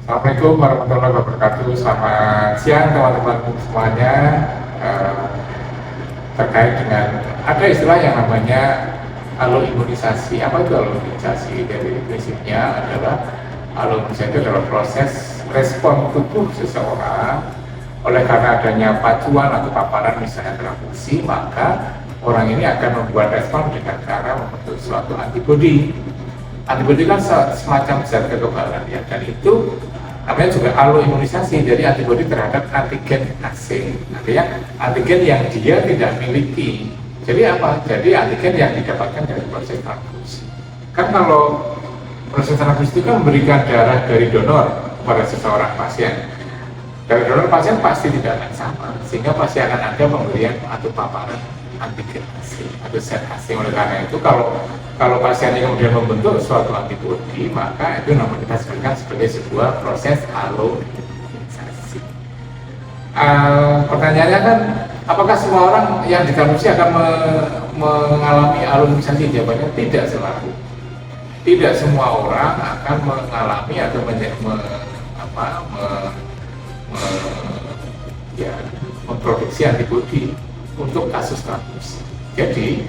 Assalamualaikum warahmatullahi wabarakatuh. Selamat siang teman-teman semuanya. Eh, Terkait dengan ada istilah yang namanya aloimunisasi. Apa itu aloimunisasi? Jadi prinsipnya adalah aloimunisasi itu adalah proses respon tubuh seseorang oleh karena adanya pacuan atau paparan misalnya transfusi, maka orang ini akan membuat respon dengan cara membentuk suatu antibodi. Antibodi kan semacam zat kekebalan ya, dan itu namanya juga aloimunisasi, jadi antibodi terhadap antigen asing, artinya antigen yang dia tidak miliki. Jadi apa? Jadi antigen yang didapatkan dari proses transfusi. Kan kalau proses transfusi itu kan memberikan darah dari donor kepada seseorang pasien. Dari donor pasien pasti tidak akan sama, sehingga pasti akan ada pemberian atau paparan antigen asing atau zat asing. Oleh karena itu kalau pasien ini kemudian membentuk suatu antibodi, maka itu namanya kita sebutkan sebagai sebuah proses aloimunisasi. Pertanyaannya kan, apakah semua orang yang ditransfusi akan mengalami aloimunisasi? Jawabannya tidak selalu. Tidak semua orang akan mengalami atau memproduksi antibodi untuk kasus transfusi. Jadi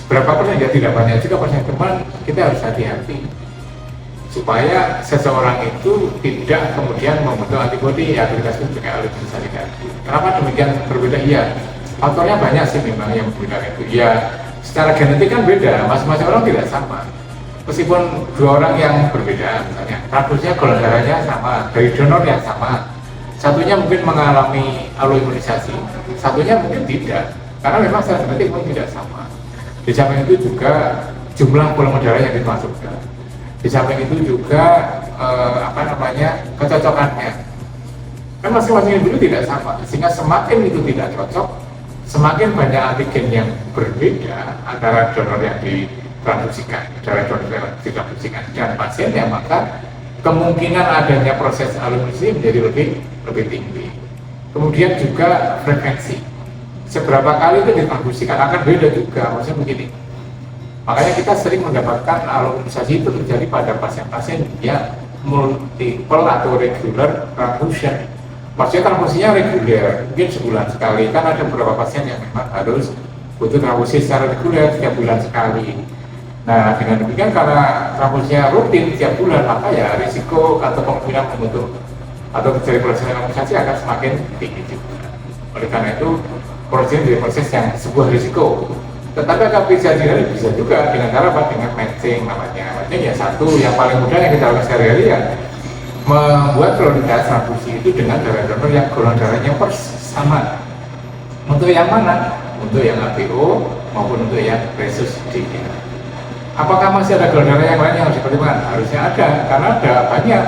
berapa persen ya, tidak banyak juga persen, teman, kita harus hati-hati supaya seseorang itu tidak kemudian membentuk antibodi yang kita sebut sebagai aloimunisasi tadi. Kenapa demikian berbeda? Iya, faktornya banyak sih memang yang berbeda itu. Ya, secara genetik kan beda, masing-masing orang tidak sama. Meskipun dua orang yang berbeda, misalnya transfusinya golongan darahnya sama, dari donor yang sama, satunya mungkin mengalami aloimunisasi, satunya mungkin tidak, karena memang secara genetik pun tidak sama. Di samping itu juga jumlah golongan darah yang dimasukkan. Di samping itu juga kecocokannya. Kan masing-masing individu tidak sama, sehingga semakin itu tidak cocok, semakin banyak antigen yang berbeda antara donor yang ditransfusikan, darah donor yang ditransfusikan dan pasiennya, maka kemungkinan adanya proses aloimunisasi menjadi lebih tinggi. Kemudian juga frekuensi. Seberapa kali itu ditransfusikan akan beda juga, maksudnya begini. Makanya kita sering mendapatkan aloimunisasi itu terjadi pada pasien-pasien yang multiple atau regular transfusion. Maksudnya transfusinya reguler, mungkin sebulan sekali. Kan ada beberapa pasien yang memang harus butuh transfusi secara reguler, 3 bulan sekali. Nah, dengan demikian karena transfusinya rutin tiap bulan, maka ya risiko atau kemungkinan membentuk atau terjadi proses aloimunisasi akan semakin tinggi juga. Oleh karena itu proses ini proses yang sebuah risiko, tetapi akan bisa dihindari, bisa juga dengan cara apa? Dengan matching namanya. Matching ya satu yang paling mudah yang kita lakukan sehari-hari ya membuat prioritas transfusi itu dengan darah donor yang golongan darahnya sama. Untuk yang mana? Untuk yang ABO maupun untuk yang rhesus DNA. Apakah masih ada golongan darah yang lain yang harus dipertimbangkan? Harusnya ada, karena ada banyak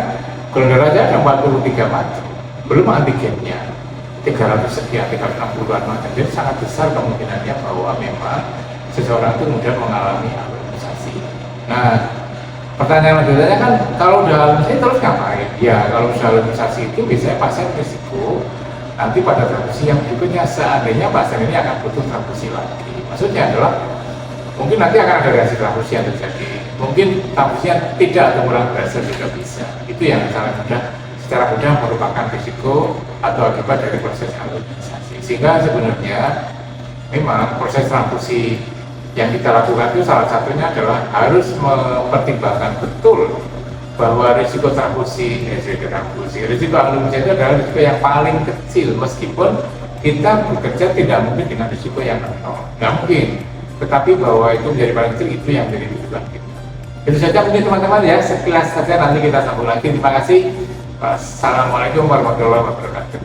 golongan darah saja ada 43 macam, belum antigennya 300 sekian, 360-an macam. Jadi sangat besar kemungkinannya bahwa memang seseorang itu kemudian mengalami aloimunisasi. Nah, pertanyaan lanjutannya kan, kalau udah aloimunisasi terus ngapain? Ya, kalau udah aloimunisasi itu biasanya pasien risiko nanti pada transfusi yang berikutnya, seandainya pasien ini akan butuh transfusi lagi. Maksudnya adalah mungkin nanti akan ada reaksi transfusi yang terjadi, mungkin transfusinya tidak atau kurang berhasil juga bisa. Itu yang secara mudah merupakan risiko atau akibat dari proses aloimunisasi. Sehingga sebenarnya memang proses transfusi yang kita lakukan itu salah satunya adalah harus mempertimbangkan betul bahwa risiko risiko aloimunisasi itu adalah risiko yang paling kecil, meskipun kita bekerja tidak mungkin dengan risiko yang nol, nggak mungkin, tetapi bahwa itu menjadi paling kecil, itu yang menjadi tujuan kita. Itu saja mungkin teman-teman ya, sekilas saja, nanti kita sambung lagi. Terima kasih. Assalamualaikum warahmatullahi wabarakatuh.